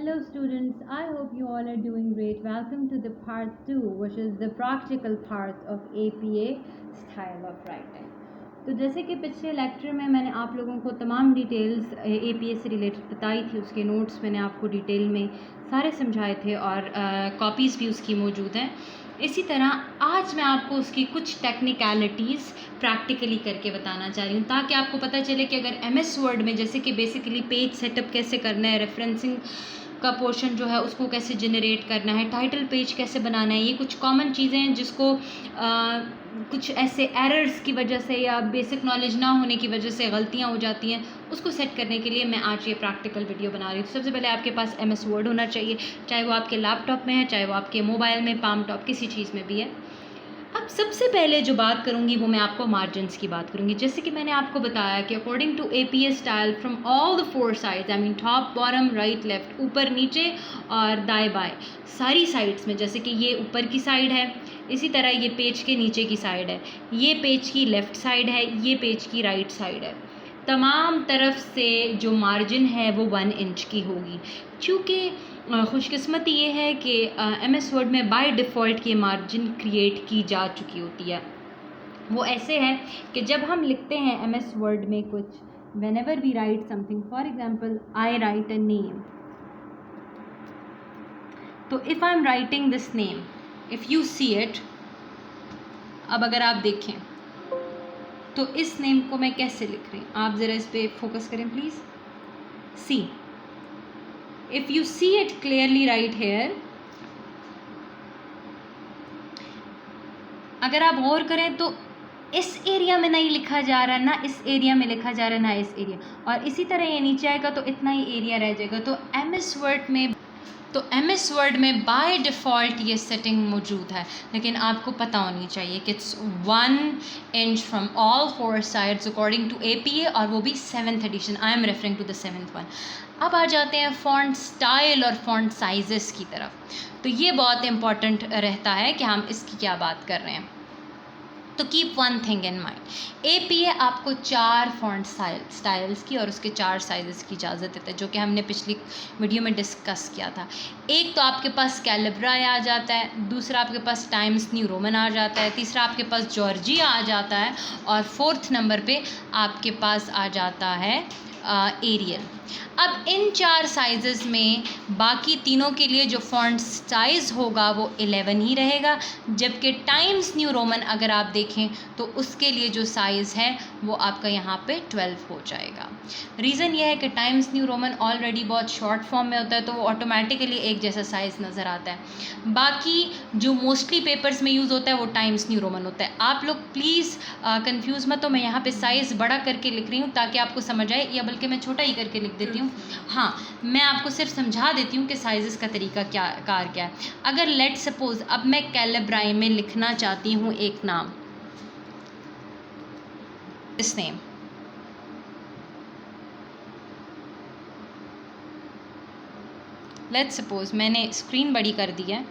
Hello students, I hope you all are doing great. Welcome to the part 2 which is the practical part of APA style of writing. तो जैसे कि पिछले lecture में मैंने आप लोगों को तमाम डिटेल्स APA से रिलेटेड बताई थी, उसके नोट्स मैंने आपको डिटेल में सारे समझाए थे और कॉपीज़ भी उसकी मौजूद हैं। इसी तरह आज मैं आपको उसकी कुछ टेक्निकलिटीज़ प्रैक्टिकली करके बताना चाह रही हूँ ताकि आपको पता चले कि अगर MS वर्ड में जैसे कि बेसिकली पेज सेटअप कैसे करना है, रेफरेंसिंग का पोर्शन जो है उसको कैसे जनरेट करना है, टाइटल पेज कैसे बनाना है, ये कुछ कॉमन चीज़ें हैं जिसको कुछ ऐसे एरर्स की वजह से या बेसिक नॉलेज ना होने की वजह से गलतियाँ हो जाती हैं, उसको सेट करने के लिए मैं आज ये प्रैक्टिकल वीडियो बना रही हूँ। तो सबसे पहले आपके पास MS वर्ड होना चाहिए, चाहे वो आपके लैपटॉप में है, चाहे वो आपके मोबाइल में, पाम टॉप, किसी चीज़ में भी है। अब सबसे पहले जो बात करूंगी वो मैं आपको मार्जिन्स की बात करूंगी। जैसे कि मैंने आपको बताया कि according to APA style from all the 4 sides, I mean top, bottom, right, left, ऊपर नीचे और दाएं बाएं, सारी साइड्स में, जैसे कि ये ऊपर की साइड है, इसी तरह ये पेज के नीचे की साइड है, ये पेज की लेफ़्ट साइड है, ये पेज की राइट साइड है, तमाम तरफ से जो मार्जिन है वो 1 इंच की होगी। चूँकि खुशकिस्मती ये है कि MS वर्ड में बाय डिफ़ॉल्ट ये मार्जिन क्रिएट की जा चुकी होती है। वो ऐसे है कि जब हम लिखते हैं MS वर्ड में कुछ, whenever we write something, for example I write a name, तो if I'm writing this name, if you see it, अब अगर आप देखें तो इस नेम को मैं कैसे लिख रही हूँ, आप ज़रा इस पर फोकस करें please. See, if you see it clearly right here, अगर आप गौर करें तो इस एरिया में नहीं लिखा जा रहा, ना इस एरिया में लिखा जा रहा, ना इस एरिया, और इसी तरह ये नीचे आएगा तो इतना ही एरिया रह जाएगा। तो MS वर्ड में बाय डिफ़ॉल्ट ये सेटिंग मौजूद है, लेकिन आपको पता होनी चाहिए कि it's 1 inch from all 4 sides according to APA, और वो भी 7th edition. I am referring to the 7th one. अब आ जाते हैं फ़ॉन्ट स्टाइल और फ़ॉन्ट साइज़ेस की तरफ। तो ये बहुत इंपॉर्टेंट रहता है कि हम इसकी क्या बात कर रहे हैं। तो keep one thing in mind, APA आपको 4 फ़ॉन्ट स्टाइल्स की और उसके 4 साइज़ेस की इजाज़त देता है, जो कि हमने पिछली वीडियो में डिस्कस किया था। एक तो आपके पास कैलिब्रा आ जाता है, दूसरा आपके पास टाइम्स न्यू रोमन आ जाता है, तीसरा आपके पास जॉर्जिया आ जाता है, और 4th नंबर पे आपके पास आ जाता है एरियल। अब इन 4 साइज़ेस में बाकी तीनों के लिए जो फ़ॉन्ट साइज़ होगा वो 11 ही रहेगा, जबकि टाइम्स न्यू रोमन अगर आप देखें तो उसके लिए जो साइज़ है वो आपका यहाँ पे 12 हो जाएगा। रीज़न ये है कि टाइम्स न्यू रोमन ऑलरेडी बहुत शॉर्ट फॉर्म में होता है, तो वो ऑटोमेटिकली एक जैसा साइज़ नज़र आता है। बाकी जो मोस्टली पेपर्स में यूज़ होता है वो टाइम्स न्यू रोमन होता है। आप लोग प्लीज़ कंफ्यूज मत हो, मैं यहाँ पे साइज़ बड़ा करके लिख रही हूँ ताकि आपको समझ आए, या बल्कि मैं छोटा ही करके लिख देती हूँ। हाँ, मैं आपको सिर्फ समझा देती हूँ कि साइज़ेस का तरीका क्या है। अगर लेट सपोज अब मैं कैलिब्राई में लिखना चाहती हूँ एक नाम, इस नेम, लेट सपोज मैंने स्क्रीन बड़ी कर दी है,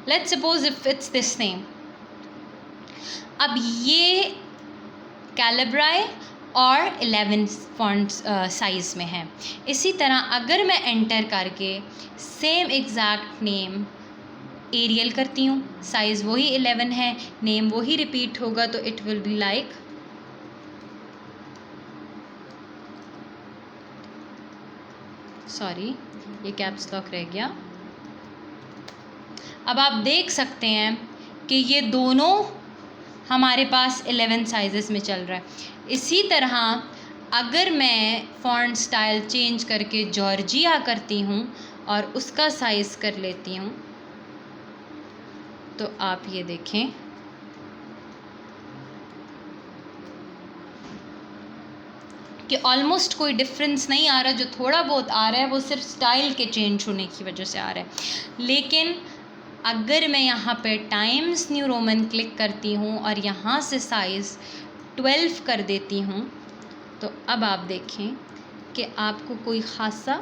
let suppose if it's this name. अब ये कैलिब्राई और 11 फॉन्ट साइज़ में है। इसी तरह अगर मैं एंटर करके सेम एग्जैक्ट नेम एरियल करती हूँ, साइज़ वही 11 है, नेम वही रिपीट होगा, तो it will be like sorry ये कैप्स लॉक रह गया। अब आप देख सकते हैं कि ये दोनों हमारे पास 11 साइज़ेस में चल रहा है। इसी तरह अगर मैं फ़ॉन्ट स्टाइल चेंज करके जॉर्जिया करती हूँ और उसका साइज़ कर लेती हूँ, तो आप ये देखें कि ऑलमोस्ट कोई डिफरेंस नहीं आ रहा, जो थोड़ा बहुत आ रहा है वो सिर्फ स्टाइल के चेंज होने की वजह से आ रहा है। लेकिन अगर मैं यहाँ पे टाइम्स न्यू रोमन क्लिक करती हूँ और यहाँ से साइज़ 12 कर देती हूँ, तो अब आप देखें कि आपको कोई ख़ासा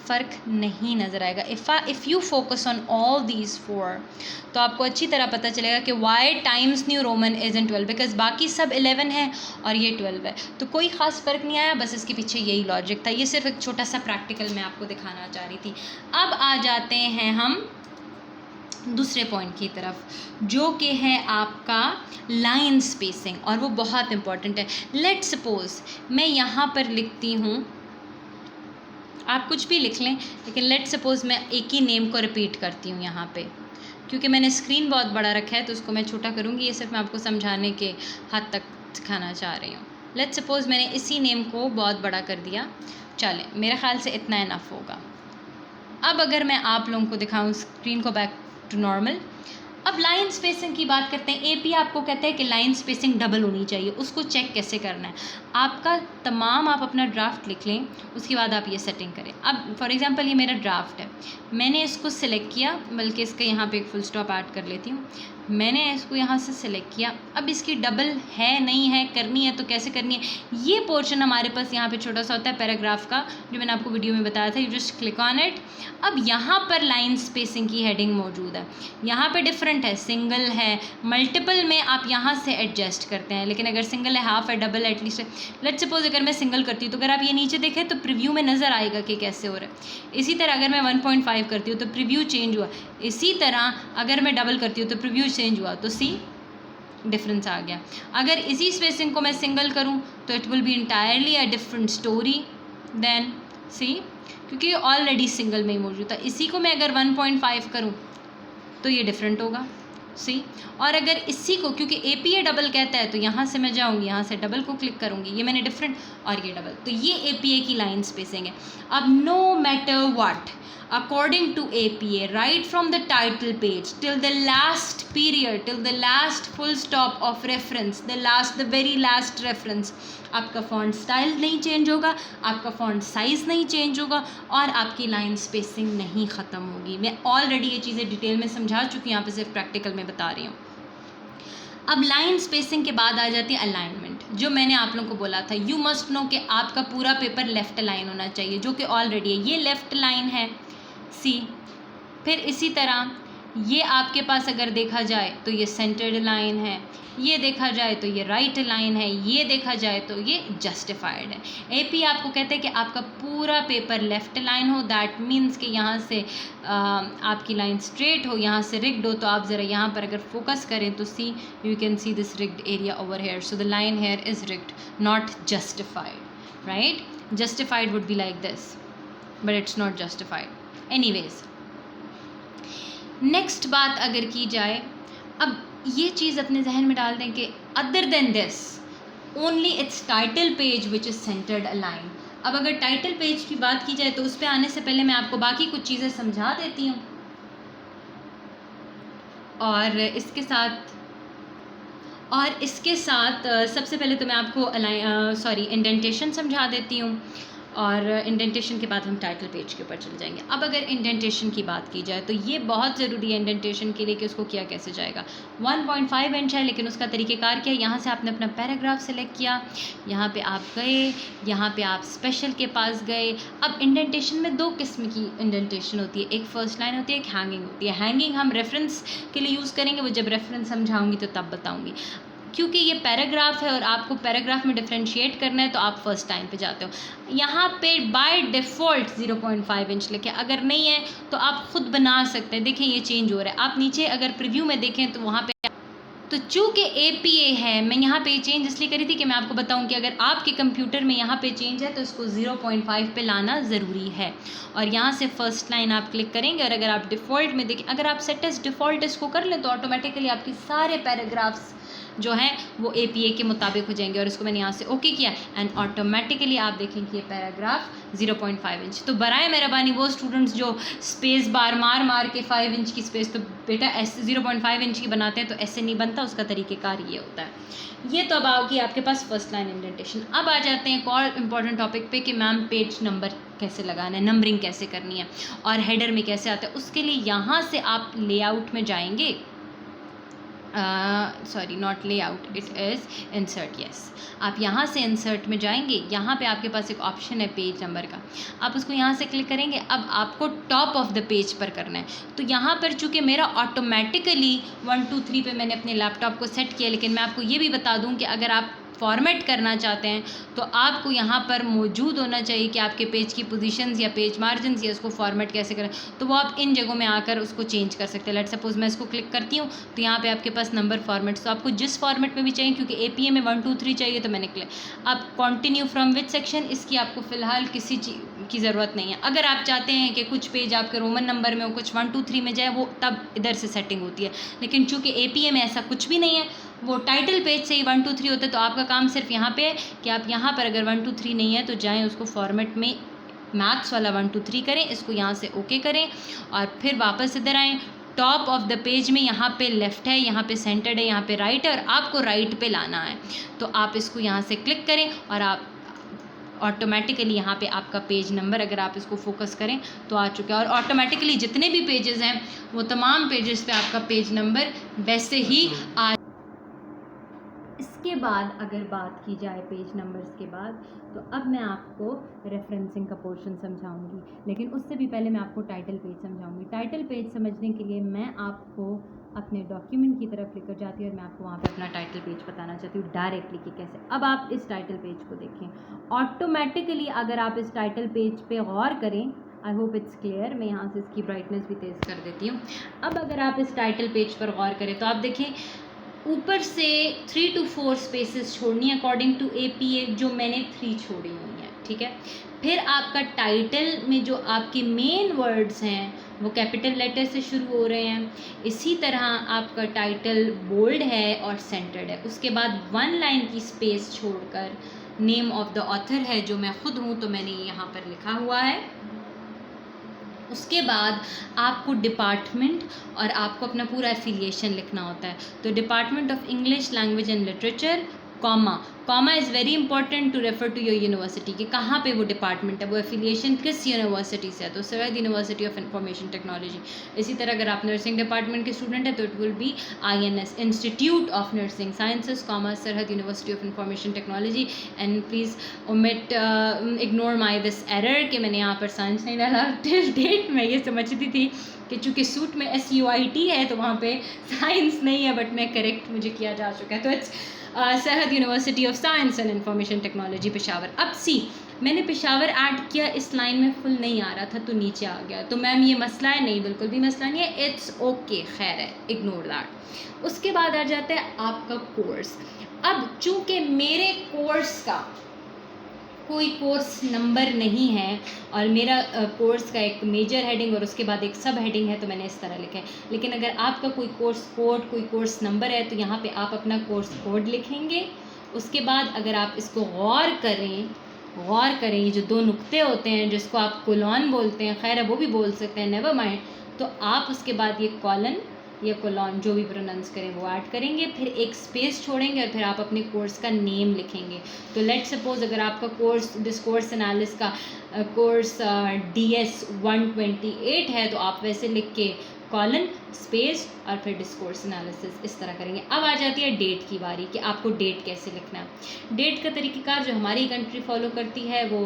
फ़र्क नहीं नज़र आएगा। If you focus on all these 4 तो आपको अच्छी तरह पता चलेगा कि why Times New Roman is in 12, because बाकी सब 11 है और ये 12 है, तो कोई ख़ास फ़र्क नहीं आया, बस इसके पीछे यही लॉजिक था। ये सिर्फ एक छोटा सा प्रैक्टिकल मैं आपको दिखाना चाह रही थी। अब आ जाते हैं हम दूसरे पॉइंट की तरफ, जो कि है आपका लाइन स्पेसिंग, और वो बहुत इंपॉर्टेंट है। लेट्स सपोज मैं यहाँ पर लिखती हूँ, आप कुछ भी लिख लें, लेकिन लेट्स सपोज मैं एक ही नेम को रिपीट करती हूँ यहाँ पे, क्योंकि मैंने स्क्रीन बहुत बड़ा रखा है तो उसको मैं छोटा करूँगी। ये सिर्फ मैं आपको समझाने के हद तक सिखाना चाह रही हूँ। लेट्स सपोज मैंने इसी नेम को बहुत बड़ा कर दिया, चलें मेरे ख्याल से इतना इनफ होगा। अब अगर मैं आप लोगों को दिखाऊँ स्क्रीन को बैक टू नॉर्मल, अब लाइन स्पेसिंग की बात करते हैं। एपी आपको कहता है कि लाइन स्पेसिंग डबल होनी चाहिए। उसको चेक कैसे करना है, आपका तमाम आप अपना ड्राफ्ट लिख लें, उसके बाद आप ये सेटिंग करें। अब फॉर एग्जांपल ये मेरा ड्राफ्ट है, मैंने इसको सिलेक्ट किया, बल्कि इसका यहाँ पे एक फुल स्टॉप ऐड कर लेती हूँ। मैंने इसको यहाँ से सिलेक्ट किया, अब इसकी डबल है नहीं है, करनी है तो कैसे करनी है। ये पोर्शन हमारे पास यहाँ पे छोटा सा होता है पैराग्राफ का, जो मैंने आपको वीडियो में बताया था। You just click on it. अब यहाँ पर लाइन स्पेसिंग की हेडिंग मौजूद है, यहाँ पे डिफरेंट है, सिंगल है, मल्टीपल में आप यहाँ से एडजस्ट करते हैं, लेकिन अगर सिंगल है, हाफ है, डबल एटलीस्ट है। लेट्स सपोज अगर मैं सिंगल करती हूँ तो अगर आप ये नीचे देखें तो प्रीव्यू में नज़र आएगा कि कैसे हो रहा है। इसी तरह अगर मैं 1.5 करती हूँ तो प्रीव्यू चेंज हुआ, इसी तरह अगर मैं डबल करती हूँ तो प्रीव्यू चेंज हुआ, तो सी डिफरेंस आ गया। अगर इसी स्पेसिंग को मैं सिंगल करूँ तो it will be entirely a different story then see, क्योंकि ये ऑलरेडी सिंगल में ही मौजूद था। इसी को मैं अगर 1.5 करूँ तो ये डिफरेंट होगा, सी। और अगर इसी को, क्योंकि एपीए डबल कहता है, तो यहाँ से मैं जाऊँगी, यहाँ से डबल को क्लिक करूँगी, ये मैंने डिफरेंट और ये डबल, तो ये एपीए की लाइन स्पेसिंग है। अब no matter what, according to APA, right from the title page till the last period, till the last full stop of reference, the very last reference, आपका font style नहीं change होगा, आपका font size नहीं change होगा, और आपकी line spacing नहीं ख़त्म होगी। मैं ऑलरेडी ये चीज़ें डिटेल में समझा चुकी हूँ, यहाँ पे सिर्फ प्रैक्टिकल में बता रही हूँ। अब लाइन स्पेसिंग के बाद आ जाती है अलाइनमेंट, जो मैंने आप लोगों को बोला था। यू मस्ट नो कि आपका पूरा पेपर लेफ़्ट लाइन होना चाहिए, जो कि ऑलरेडी है। ये लेफ़्ट लाइन है, सी। फिर इसी तरह ये आपके पास अगर देखा जाए तो ये सेंटर्ड लाइन है, ये देखा जाए तो ये राइट लाइन है, ये देखा जाए तो ये जस्टिफाइड है। एपी आपको कहते हैं कि आपका पूरा पेपर लेफ़्ट लाइन हो, दैट मीन्स कि यहाँ से आपकी लाइन स्ट्रेट हो, यहाँ से रिग्ड हो। तो आप ज़रा यहाँ पर अगर फोकस करें तो see, you can see this rigged area over here, so the line here is rigged, not justified, right. Justified would be like this, but it's not justified. Anyways, next बात अगर की जाए, अब ये चीज़ अपने जहन में डाल दें कि other than this only it's title page which is centred align. अब अगर टाइटल पेज की बात की जाए तो उस पर आने से पहले मैं आपको बाकी कुछ चीज़ें समझा देती हूँ, और इसके साथ सबसे पहले तो मैं आपको इंडेंटेशन समझा देती हूँ, और इंडेंटेशन के बाद हम टाइटल पेज के ऊपर चले जाएंगे। अब अगर इंडेंटेशन की बात की जाए तो ये बहुत ज़रूरी है इंडेंटेशन के लिए कि उसको किया कैसे जाएगा। 1.5 इंच है, लेकिन उसका तरीक़ेकार क्या है, यहाँ से आपने अपना पैराग्राफ सेलेक्ट किया, यहाँ पे आप गए, यहाँ पे आप स्पेशल के पास गए। अब इंडेंटेशन में 2 किस्म की इंडेंटेशन होती है, एक फर्स्ट लाइन होती है, एक हैंगिंग होती है। हैंगिंग हम रेफरेंस के लिए यूज़ करेंगे, वो जब रेफरेंस समझाऊँगी तो तब बताऊँगी। क्योंकि ये पैराग्राफ है और आपको पैराग्राफ में डिफरेंशिएट करना है, तो आप फर्स्ट टाइम पे जाते हो। यहाँ पे बाय डिफ़ॉल्ट 0.5 इंच लिखे, अगर नहीं है तो आप ख़ुद बना सकते हैं। देखें ये चेंज हो रहा है, आप नीचे अगर प्रीव्यू में देखें तो वहाँ पे, तो चूँकि एपीए है, मैं यहाँ पे चेंज इसलिए करी थी कि मैं आपको बताऊँ कि अगर आपके कंप्यूटर में यहाँ पे चेंज है तो इसको 0.5 पे लाना ज़रूरी है। और यहाँ से फर्स्ट लाइन आप क्लिक करेंगे, और अगर आप डिफ़ॉल्ट में देखें, अगर आप सेट एज डिफ़ॉल्ट इसको कर लें तो ऑटोमेटिकली आपके सारे पैराग्राफ्स जो हैं वो एपीए के मुताबिक हो जाएंगे। और इसको मैंने यहाँ से ओके किया, एंड ऑटोमेटिकली आप देखें कि ये पैराग्राफ 0.5 इंच। तो बराए मेहरबानी वो स्टूडेंट्स जो स्पेस बार मार के 5 इंच की स्पेस, तो बेटा ऐसे 0.5 इंच की बनाते हैं तो ऐसे नहीं बनता, उसका तरीक़ेकार ये होता है। ये तो अब आओगी आपके पास फर्स्ट लाइन इंडेंटेशन। अब आ जाते हैं एक और इम्पॉर्टेंट टॉपिक पे कि मैम पेज नंबर कैसे लगाना है, नंबरिंग कैसे करनी है, और हेडर में कैसे आता है। उसके लिए यहाँ से आप लेआउट में जाएंगे, sorry not layout, it is insert. Yes, आप यहाँ से इंसर्ट में जाएंगे, यहाँ पे आपके पास एक ऑप्शन है पेज नंबर का, आप उसको यहाँ से क्लिक करेंगे। अब आपको टॉप ऑफ द पेज पर करना है। तो यहाँ पर चूँकि मेरा ऑटोमेटिकली 1 2 3 पे मैंने अपने लैपटॉप को सेट किया, लेकिन मैं आपको ये भी बता दूँ कि अगर आप फॉर्मेट करना चाहते हैं तो आपको यहाँ पर मौजूद होना चाहिए कि आपके पेज की पोजीशंस या पेज मार्जिन्स या उसको फॉर्मेट कैसे करें। तो वो आप इन जगहों में आकर उसको चेंज कर सकते हैं। लेट सपोज मैं इसको क्लिक करती हूँ तो यहाँ पे आपके पास नंबर फॉर्मेट, तो आपको जिस फॉर्मेट में भी चाहिए, क्योंकि एपीए में 1 2 3 चाहिए तो मैंने क्लिक। आप कंटिन्यू फ्रॉम विच सेक्शन, इसकी आपको फ़िलहाल किसी चीज़ की ज़रूरत नहीं है। अगर आप चाहते हैं कि कुछ पेज आपके रोमन नंबर में हो, कुछ 1 2 3 में जाए, वो तब इधर से सेटिंग होती है। लेकिन चूँकि एपीए में ऐसा कुछ भी नहीं है, वो टाइटल पेज से ही 1 2 3 होता है। तो आपका काम सिर्फ यहाँ पे है कि आप यहाँ पर अगर 1 2 3 नहीं है तो जाएं उसको फॉर्मेट में मैथ्स वाला 1 2 3 करें, इसको यहाँ से ओके करें और फिर वापस इधर आएँ। टॉप ऑफ द पेज में यहाँ पे लेफ़्ट है, यहाँ पे सेंटर्ड है, यहाँ पे राइट है और आपको राइट पे लाना है। तो आप इसको यहाँ से क्लिक करें और आप ऑटोमेटिकली यहाँ पे आपका पेज नंबर, अगर आप इसको फोकस करें तो आ चुका है। और ऑटोमेटिकली जितने भी पेजेस हैं वो तमाम पेजेस पे आपका पेज नंबर वैसे ही आ। इसके बाद अगर बात की जाए पेज नंबर्स के बाद, तो अब मैं आपको रेफरेंसिंग का पोर्शन समझाऊंगी, लेकिन उससे भी पहले मैं आपको टाइटल पेज समझाऊंगी। टाइटल पेज समझने के लिए मैं आपको अपने डॉक्यूमेंट की तरफ लेकर जाती हूँ और मैं आपको वहाँ पे अपना टाइटल पेज बताना चाहती हूँ डायरेक्टली कि कैसे। अब आप इस टाइटल पेज को देखें, ऑटोमेटिकली अगर आप इस टाइटल पेज पे गौर करें, आई होप इट्स क्लियर, मैं यहाँ से इसकी ब्राइटनेस भी तेज़ कर देती हूँ। अब अगर आप इस टाइटल पेज पर गौर करें तो आप देखें ऊपर से 3 to 4 स्पेसेस छोड़नी है अकॉर्डिंग टू एपीए, जो मैंने 3 छोड़ी हुई हैं, ठीक है। फिर आपका टाइटल में जो आपके मेन वर्ड्स हैं वो कैपिटल लेटर से शुरू हो रहे हैं। इसी तरह आपका टाइटल बोल्ड है और सेंटर्ड है। उसके बाद 1 लाइन की स्पेस छोड़कर नेम ऑफ द ऑथर है, जो मैं खुद हूँ तो मैंने यहाँ पर लिखा हुआ है। उसके बाद आपको डिपार्टमेंट और आपको अपना पूरा एफिलिएशन लिखना होता है। तो department of English language and literature, comma is very important to refer to your university, कि कहाँ पे वो डिपार्टमेंट है, वो एफिलिएशन किस यूनिवर्सिटी से है। तो सरहद यूनिवर्सिटी ऑफ इंफॉर्मेशन टेक्नोलॉजी। इसी तरह अगर आप नर्सिंग डिपार्टमेंट के स्टूडेंट हैं तो it will be INS, institute of nursing sciences, Sarhad university of information technology. And please omit ignore my this error कि मैंने यहाँ पर साइंस नहीं डाला। टिल डेट मैं ये समझती थी कि चूँकि सूट में SUIT है तो वहाँ पे साइंस नहीं है, बट मैं करेक्ट मुझे किया जा चुका है। तो इट्स सरहद university of science and information technology Peshawar. अब सी, मैंने पेशावर ऐड किया, इस लाइन में फुल नहीं आ रहा था तो नीचे आ गया। तो मैम ये मसला है? नहीं, बिल्कुल भी मसला नहीं है, इट्स ओके, खैर है, इग्नोर दैट। उसके बाद आ जाता है आपका कोर्स। अब चूँकि मेरे कोर्स का कोई कोर्स नंबर नहीं है और मेरा कोर्स का एक मेजर हेडिंग और उसके बाद एक सब हेडिंग है, तो मैंने इस तरह लिखा है। लेकिन अगर आपका कोई कोर्स कोड, कोई कोर्स नंबर है तो यहाँ पे आप अपना कोर्स कोड लिखेंगे। उसके बाद अगर आप इसको गौर करें, ये जो 2 नुक्ते होते हैं जिसको आप कोलॉन बोलते हैं, खैर वो भी बोल सकते हैं, नेवर माइंड, तो आप उसके बाद ये कॉलन या कोलॉन जो भी प्रोनाउंस करें वो ऐड करेंगे, फिर एक स्पेस छोड़ेंगे और फिर आप अपने कोर्स का नेम लिखेंगे। तो लेट सपोज अगर आपका कोर्स डिस्कोर्स एनालिसिस का कोर्स DS 128 है तो आप वैसे लिख के कॉलन स्पेस और फिर डिस्कोर्स एनालिसिस इस तरह करेंगे। अब आ जाती है डेट की बारी कि आपको डेट कैसे लिखना है। डेट का तरीक़ेकार जो हमारी कंट्री फॉलो करती है वो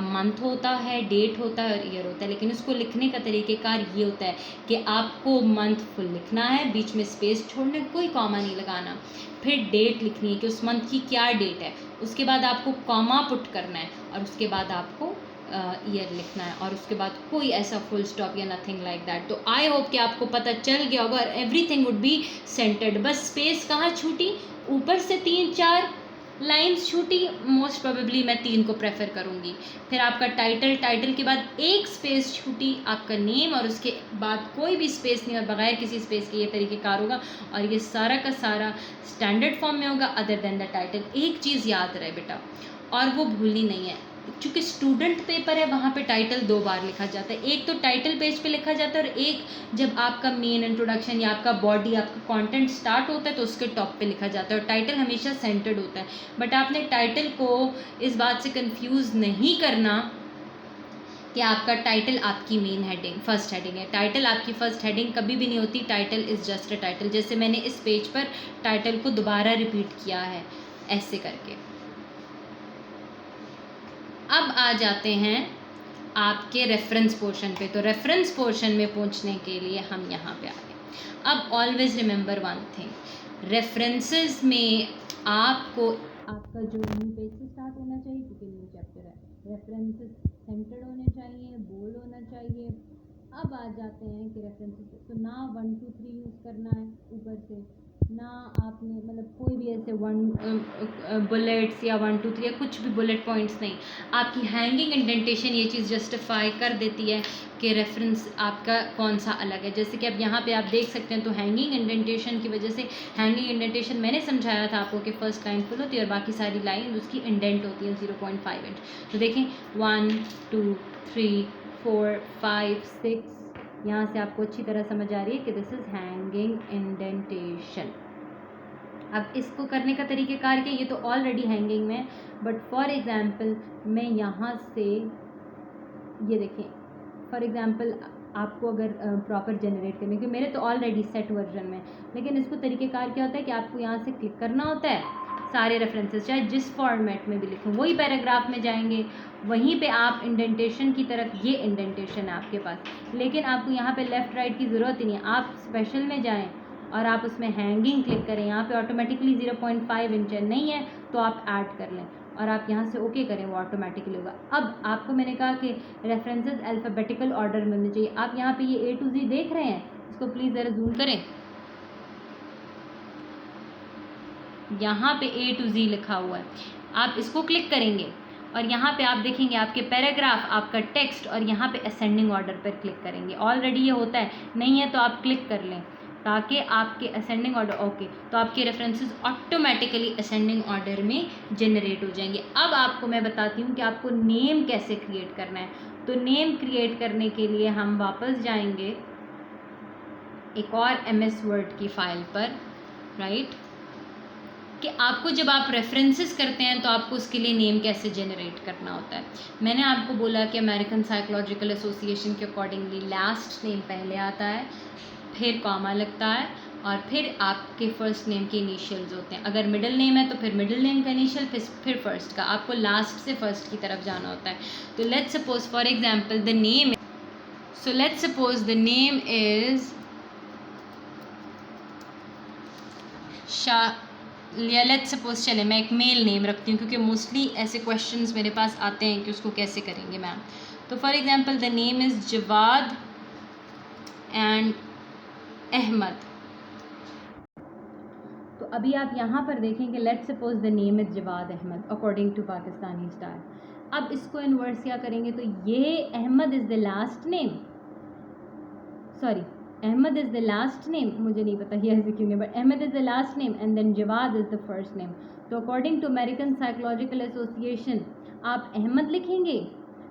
मंथ होता है, डेट होता है और ईयर होता है, लेकिन उसको लिखने का तरीक़ेकार ये होता है कि आपको मंथ फुल लिखना है, बीच में स्पेस छोड़ना, कोई कॉमा नहीं लगाना, फिर डेट लिखनी है कि उस मंथ की क्या डेट है, उसके बाद आपको कॉमा पुट करना है और उसके बाद आपको ईयर लिखना है और उसके बाद कोई ऐसा फुल स्टॉप या नथिंग लाइक दैट। तो आई होप कि आपको पता चल गया होगा, एवरीथिंग वुड बी सेंटर्ड। बस स्पेस कहाँ छूटी, ऊपर से 3-4 लाइंस छूटी, मोस्ट प्रोबेबली मैं 3 को प्रेफर करूँगी। फिर आपका टाइटल के बाद एक स्पेस छूटी, आपका नेम और उसके बाद कोई भी स्पेस नहीं और बगैर किसी स्पेस के ये तरीक़ेकार होगा और ये सारा का सारा स्टैंडर्ड फॉर्म में होगा अदर देन द टाइटल। एक चीज़ याद रहे बेटा, और वो भूलनी नहीं है, चूँकि स्टूडेंट पेपर है वहाँ पे टाइटल 2 बार लिखा जाता है। एक तो टाइटल पेज पे लिखा जाता है और एक जब आपका मेन इंट्रोडक्शन या आपका बॉडी, आपका कंटेंट स्टार्ट होता है तो उसके टॉप पे लिखा जाता है और टाइटल हमेशा सेंटर्ड होता है। बट आपने टाइटल को इस बात से कंफ्यूज नहीं करना कि आपका टाइटल आपकी मेन हेडिंग फर्स्ट हेडिंग है। टाइटल आपकी फर्स्ट हेडिंग कभी भी नहीं होती, title is just a title. जैसे मैंने इस पेज पर टाइटल को दोबारा रिपीट किया है ऐसे करके। अब आ जाते हैं आपके रेफरेंस पोर्शन पे। तो रेफरेंस पोर्शन में पहुंचने के लिए हम यहाँ पे आ गए। अब always remember one thing, references में आपको आपका जो न्यू पेज से स्टार्ट होना चाहिए क्योंकि न्यू चैप्टर है, रेफरेंसेस सेंटर्ड होने चाहिए, बोल्ड होना चाहिए। अब आ जाते हैं कि रेफरेंसेस, तो ना 1 2 3 यूज़ करना है ऊपर से, ना आपने मतलब कोई भी ऐसे बुलेट्स या 1 2 3 या कुछ भी बुलेट पॉइंट्स नहीं। आपकी हैंगिंग इंडेंटेशन ये चीज़ जस्टिफाई कर देती है कि रेफरेंस आपका कौन सा अलग है। जैसे कि अब यहाँ पे आप देख सकते हैं, तो हैंगिंग इंडेंटेशन की वजह से, हैंगिंग इंडेंटेशन मैंने समझाया था आपको कि फर्स्ट लाइन फुल होती है और बाकी सारी लाइन उसकी इंडेंट होती है 0.5 इंच। तो देखें 1 2 3 4 5 6, यहाँ से आपको अच्छी तरह समझ आ रही है कि दिस इज़ हैंगिंग इंडेंटेशन। अब इसको करने का तरीक़ेकार क्या, ये तो ऑलरेडी हैंगिंग में, बट फॉर एग्ज़ाम्पल मैं यहाँ से ये देखें, फॉर एग्ज़ाम्पल आपको अगर प्रॉपर जनरेट करने के, मेरे तो ऑलरेडी सेट वर्जन में, लेकिन इसको तरीक़ेकार क्या होता है कि आपको यहाँ से क्लिक करना होता है, सारे रेफरेंसेस चाहे जिस फॉर्मेट में भी लिखें, वही पैराग्राफ में जाएंगे, वहीं पे आप इंडेंटेशन की तरफ, ये इंडेंटेशन है आपके पास, लेकिन आपको यहाँ पे लेफ़्ट राइट की ज़रूरत ही नहीं है। आप स्पेशल में जाएं और आप उसमें हैंगिंग क्लिक करें, यहाँ पे ऑटोमेटिकली 0.5 इंच है, नहीं है तो आप ऐड कर लें और आप यहाँ से ओके करें, वो ऑटोमेटिकली होगा। अब आपको मैंने कहा कि रेफरेंसेस अल्फ़ाबेटिकल ऑर्डर में होने चाहिए। आप यहाँ पे ये A to Z देख रहे हैं, इसको प्लीज़ ज़रा जूम करें, यहाँ पे A to Z लिखा हुआ है, आप इसको क्लिक करेंगे और यहाँ पे आप देखेंगे आपके पैराग्राफ, आपका टेक्स्ट, और यहाँ पे असेंडिंग ऑर्डर पर क्लिक करेंगे। ऑलरेडी ये होता है, नहीं है तो आप क्लिक कर लें ताकि आपके असेंडिंग ऑर्डर, ओके, तो आपके रेफरेंसेस ऑटोमेटिकली असेंडिंग ऑर्डर में जनरेट हो जाएंगे। अब आपको मैं बताती हूँ कि आपको नेम कैसे क्रिएट करना है। तो नेम क्रिएट करने के लिए हम वापस जाएंगे एक और MS वर्ड की फाइल पर, राइट, कि आपको जब आप रेफरेंसेस करते हैं तो आपको उसके लिए नेम कैसे जनरेट करना होता है। मैंने आपको बोला कि अमेरिकन साइकोलॉजिकल एसोसिएशन के अकॉर्डिंगली लास्ट नेम पहले आता है, फिर कॉमा लगता है और फिर आपके फर्स्ट नेम के इनिशियल्स होते हैं। अगर मिडिल नेम है तो फिर मिडिल नेम का इनिशियल, फिर फर्स्ट का। आपको लास्ट से फर्स्ट की तरफ जाना होता है। तो let's suppose for example the name, so let's suppose the name is या लेट्स सपोज, चले मैं एक मेल नेम रखती हूँ क्योंकि मोस्टली ऐसे क्वेश्चंस मेरे पास आते हैं कि उसको कैसे करेंगे मैम। तो for example the name is Jawad and Ahmad. तो अभी आप यहाँ पर देखें कि let's suppose the name is Jawad Ahmad according to Pakistani style. अब इसको इन्वर्स क्या करेंगे, तो ये Ahmad is the last name, sorry Ahmad is the last name, मुझे नहीं पता ये ऐसे क्यों नहीं, but Ahmad is the last name and then Jawad is the first name. तो according to American psychological association आप अहमद लिखेंगे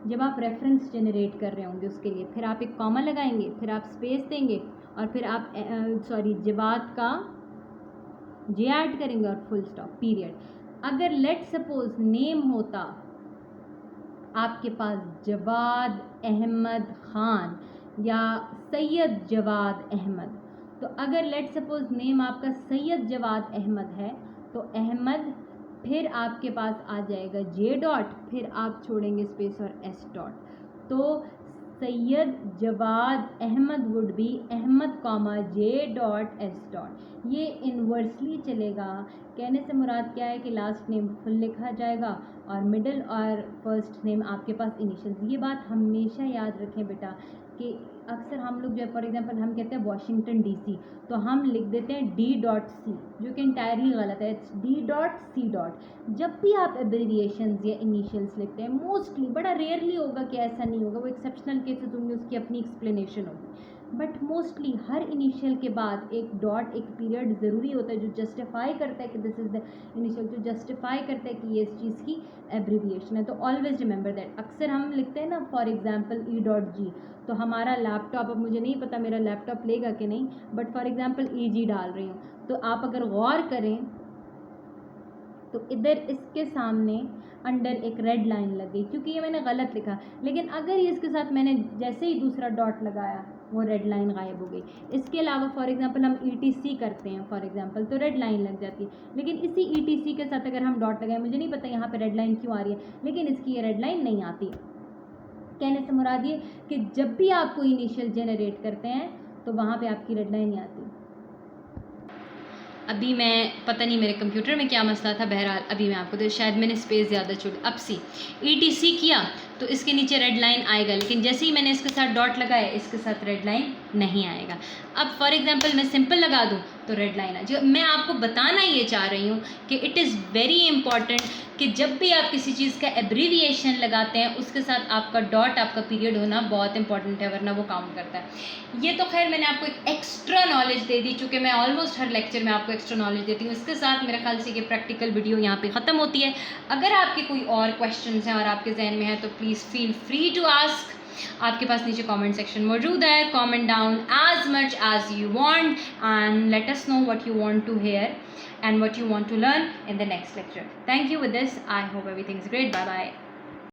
जब आप रेफरेंस जनरेट कर रहे होंगे उसके लिए, फिर आप एक कॉमा लगाएंगे, फिर आप स्पेस देंगे और फिर आप जवाद का जे ऐड करेंगे और फुल स्टॉप पीरियड। अगर लेट सपोज नेम होता आपके पास जवाद अहमद ख़ान या सैयद जवाद अहमद, तो अगर लेट सपोज नेम आपका सैयद जवाद अहमद है तो अहमद फिर आपके पास आ जाएगा जे डॉट, फिर आप छोड़ेंगे स्पेस और एस डॉट, तो Syed Jawad Ahmad would be Ahmad comma J dot S dot. ये इन्वर्सली चलेगा। कहने से मुराद क्या है कि लास्ट नेम फुल लिखा जाएगा और मिडिल और फर्स्ट नेम आपके पास इनिशियल्स। ये बात हमेशा याद रखें बेटा कि अक्सर हम लोग जो है फॉर एग्जांपल हम कहते हैं वाशिंगटन DC, तो हम लिख देते हैं D.C, जो कि इंटायरली गलत है, इट्स D.C डॉट। जब भी आप एब्रिविएशंस या इनिशियल्स लिखते हैं, मोस्टली, बड़ा रेयरली होगा कि ऐसा नहीं होगा, वो एक्सेप्शनल केसेस होंगे, उसकी अपनी एक्सप्लेनेशन होगी, बट मोस्टली हर इनिशियल के बाद एक डॉट, एक पीरियड ज़रूरी होता है जो जस्टिफाई करता है कि दिस इज़ द इनिशियल, जो जस्टिफाई करता है कि ये इस चीज़ की एब्रीविएशन है। तो ऑलवेज रिमेंबर दैट। अक्सर हम लिखते हैं ना फॉर एग्जांपल E.G, तो हमारा लैपटॉप, अब मुझे नहीं पता मेरा लैपटॉप लेगा कि नहीं, बट फॉर एग्जांपल EG डाल रही हूँ, तो आप अगर गौर करें तो इधर इसके सामने अंडर एक रेड लाइन लग गई, क्योंकि ये मैंने गलत लिखा। लेकिन अगर ये इसके साथ मैंने जैसे ही दूसरा डॉट लगाया वो रेड लाइन गायब हो गई। इसके अलावा फॉर एग्जांपल हम ETC करते हैं फॉर एग्जांपल, तो रेड लाइन लग जाती है। लेकिन इसी ETC के साथ अगर हम डॉट लगाएं, मुझे नहीं पता यहाँ पे रेड लाइन क्यों आ रही है, लेकिन इसकी ये रेड लाइन नहीं आती। कहने से मुराद ये कि जब भी आप कोई इनिशियल जनरेट करते हैं तो वहाँ पे आपकी रेड लाइन नहीं आती। अभी मैं पता नहीं मेरे कंप्यूटर में क्या मसला था, बहरहाल अभी मैं आपको शायद मैंने स्पेस ज़्यादा छोड़ी। अब सी ETC किया तो इसके नीचे रेड लाइन आएगा, लेकिन जैसे ही मैंने इसके साथ डॉट लगाया इसके साथ रेड लाइन नहीं आएगा। अब फॉर एग्जांपल मैं सिंपल लगा दूं तो रेड लाइन आ। जो मैं आपको बताना ये चाह रही हूँ कि इट इज़ वेरी इंपॉर्टेंट कि जब भी आप किसी चीज़ का एब्रीविएशन लगाते हैं उसके साथ आपका डॉट, आपका पीरियड होना बहुत इंपॉर्टेंट है, वरना वो काउंट करता है। ये तो खैर मैंने आपको एक एक्स्ट्रा नॉलेज दे दी, चूँकि मैं ऑलमोस्ट हर लेक्चर में आपको एक्स्ट्रा नॉलेज देती हूँ। इसके साथ मेरे ख्याल से ये प्रैक्टिकल वीडियो यहाँ पे ख़त्म होती है। अगर आपके कोई और क्वेश्चंस हैं और आपके जहन में है तो please feel free to ask. आपके पास नीचे कमेंट सेक्शन मौजूद है, comment down as much as you want and let us know what you want to hear and what you want to learn in the next lecture. Thank you. With this, I hope everything is great. Bye bye.